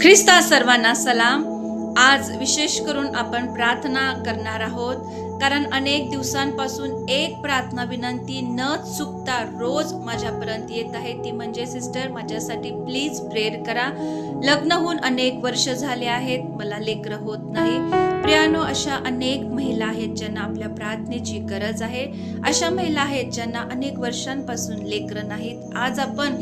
ख्रिस्ता सर्वांना सलाम। आज विशेष करून आपण प्रार्थना करणार आहोत, कारण अनेक दिवसांपासून एक प्रार्थना विनंती न चुकता रोज माझ्यापर्यंत येत आहे, ती म्हणजे सिस्टर माझ्यासाठी प्लीज प्रेयर करा। लग्न होऊन अनेक वर्ष झाले आहेत, मला लेकरं होत नाही। प्रियानो, अशा अनेक महिला आहेत ज्यांना आपल्या प्रार्थनेची गरज आहे। अशा महिला आहेत ज्यांना अनेक वर्षांपासून लेकरं नाहीत। आज आपण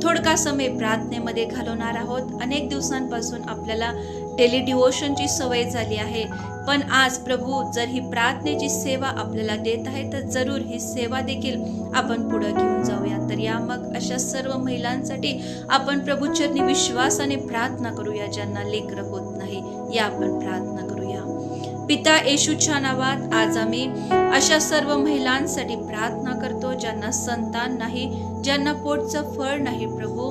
थोडका समय प्रार्थनेमध्ये घालवणार आहोत। अनेक दिवसांपासून आपल्याला डेली डिवोशनची सवय झाली आहे, पण आज प्रभू जर ही प्रार्थनेची सेवा आपल्याला देत आहे तर जरूर ही सेवा देखील आपण पुढे घेऊन जाऊया। तर या मग अशा सर्व महिलांसाठी आपण प्रभूचरणी विश्वासाने प्रार्थना करूया ज्यांना लेकरं होत नाही। या आपण प्रार्थना करूया। पिता येशूच्या नावात आज आम्ही अशा सर्व महिलांसाठी प्रार्थना करतो ज्यांना संतान नाही, ज्यांना पोटचं फळ नाही। प्रभू,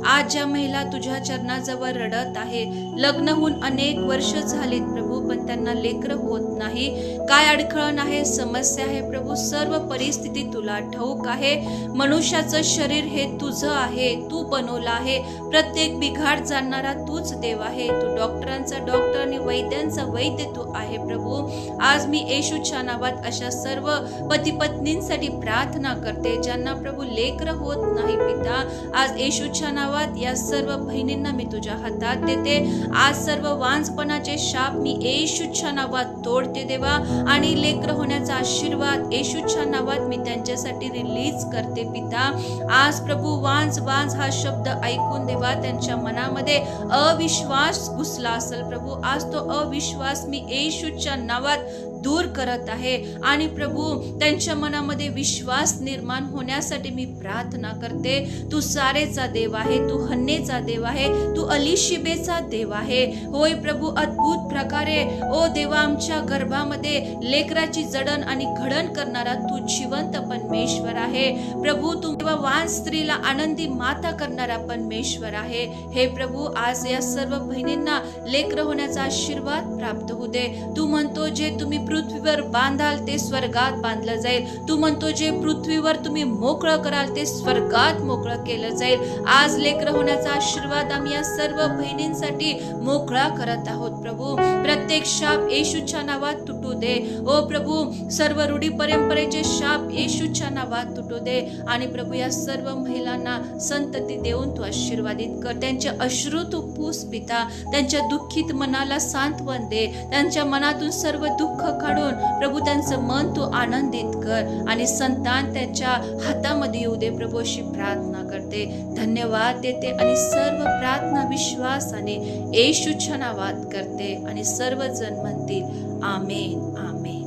आज ज्या महिला तुझ्या चरणाजवळ रडत आहे, लग्न होऊन अनेक वर्ष झालीत प्रभू, पण त्यांना लेकरं होत नाही। काय अडखळण आहे, समस्या आहे प्रभू, सर्व परिस्थिती तुला ठाऊक आहे। मनुष्याचं शरीर हे तुझं आहे, तू बनवलं आहे। प्रत्येक बिघाड जाणणारा तूच देव आहे। तू डॉक्टरांचा डॉक्टर आणि वैद्यांचा वैद्य तू आहे प्रभू। आज मी येशूच्या नावात अशा सर्व पती पत्नींसाठी प्रार्थना करते ज्यांना प्रभू लेकरं होत नाही। पिता, आज येशूच्या नावात या सर्व बहिणींना मी तुझ्या हातात देते। आज सर्व वांझपणाचे शाप मी येशूच्या नावात तोडते देवा, आणि लेकरं होण्याचा आशीर्वाद येशूच्या नावात मी त्यांच्यासाठी रिलीज करते। पिता, आज प्रभू वांझ हा शब्द ऐकून देवा त्यांच्या मनामध्ये अविश्वास घुसला असेल प्रभू, आज तो अविश्वास मी येशूच्या नावात दूर करत आहे, आणि प्रभू त्यांच्या मनामध्ये विश्वास निर्माण होण्यासाठी मी प्रार्थना करते। तू सारेचा देव आहे, तू हन्नेचा देव आहे, तू अलिशिबेचा देव आहे। होय प्रभू, अद्भुत प्रकारे ओ देवा आमच्या गर्भामध्ये लेकराची जडण आणि घडण करणारा तू जिवंत परमेश्वर आहे। प्रभू, तू देवा वान स्त्रीला आनंदी माता करणारा परमेश्वर आहे। हे प्रभू, आज या सर्व बहिणींना लेकर होण्याचा आशीर्वाद प्राप्त होऊ दे। तू म्हणतो जे तुम्ही पृथ्वीवर बांधाल ते स्वर्गात बांधलं जाईल, तू म्हणतो जे पृथ्वीवर तुम्ही मोकळं कराल ते स्वर्गात मोकळं केलं जाईल। आज लेकर होण्याचा आशीर्वाद आम्ही या सर्व बहिणींसाठी मोकळा करत आहोत प्रभू। प्रत्येक शाप येशूच्या नावात तुटू दे ओ प्रभू, सर्व रूढी परंपरेचे शाप येशूच्या नावात तुटू दे, आणि प्रभू या सर्व महिलांना संतती देऊन तू आशीर्वादित कर। त्यांचे अश्रू तू पुस पिता, त्यांच्या दुःखित मनाला सांत्वन दे, त्यांच्या मनातून सर्व दुःख काढून प्रभू त्यांचं मन तू आनंदित कर, आणि संतान त्यांच्या हातामध्ये येऊ दे प्रभू, अशी प्रार्थना करते। धन्यवाद देते आणि सर्व प्रार्थना विश्वासाने येशूच्या नावात करते, आणि सर्वजण म्हणतील आमेन आमेन।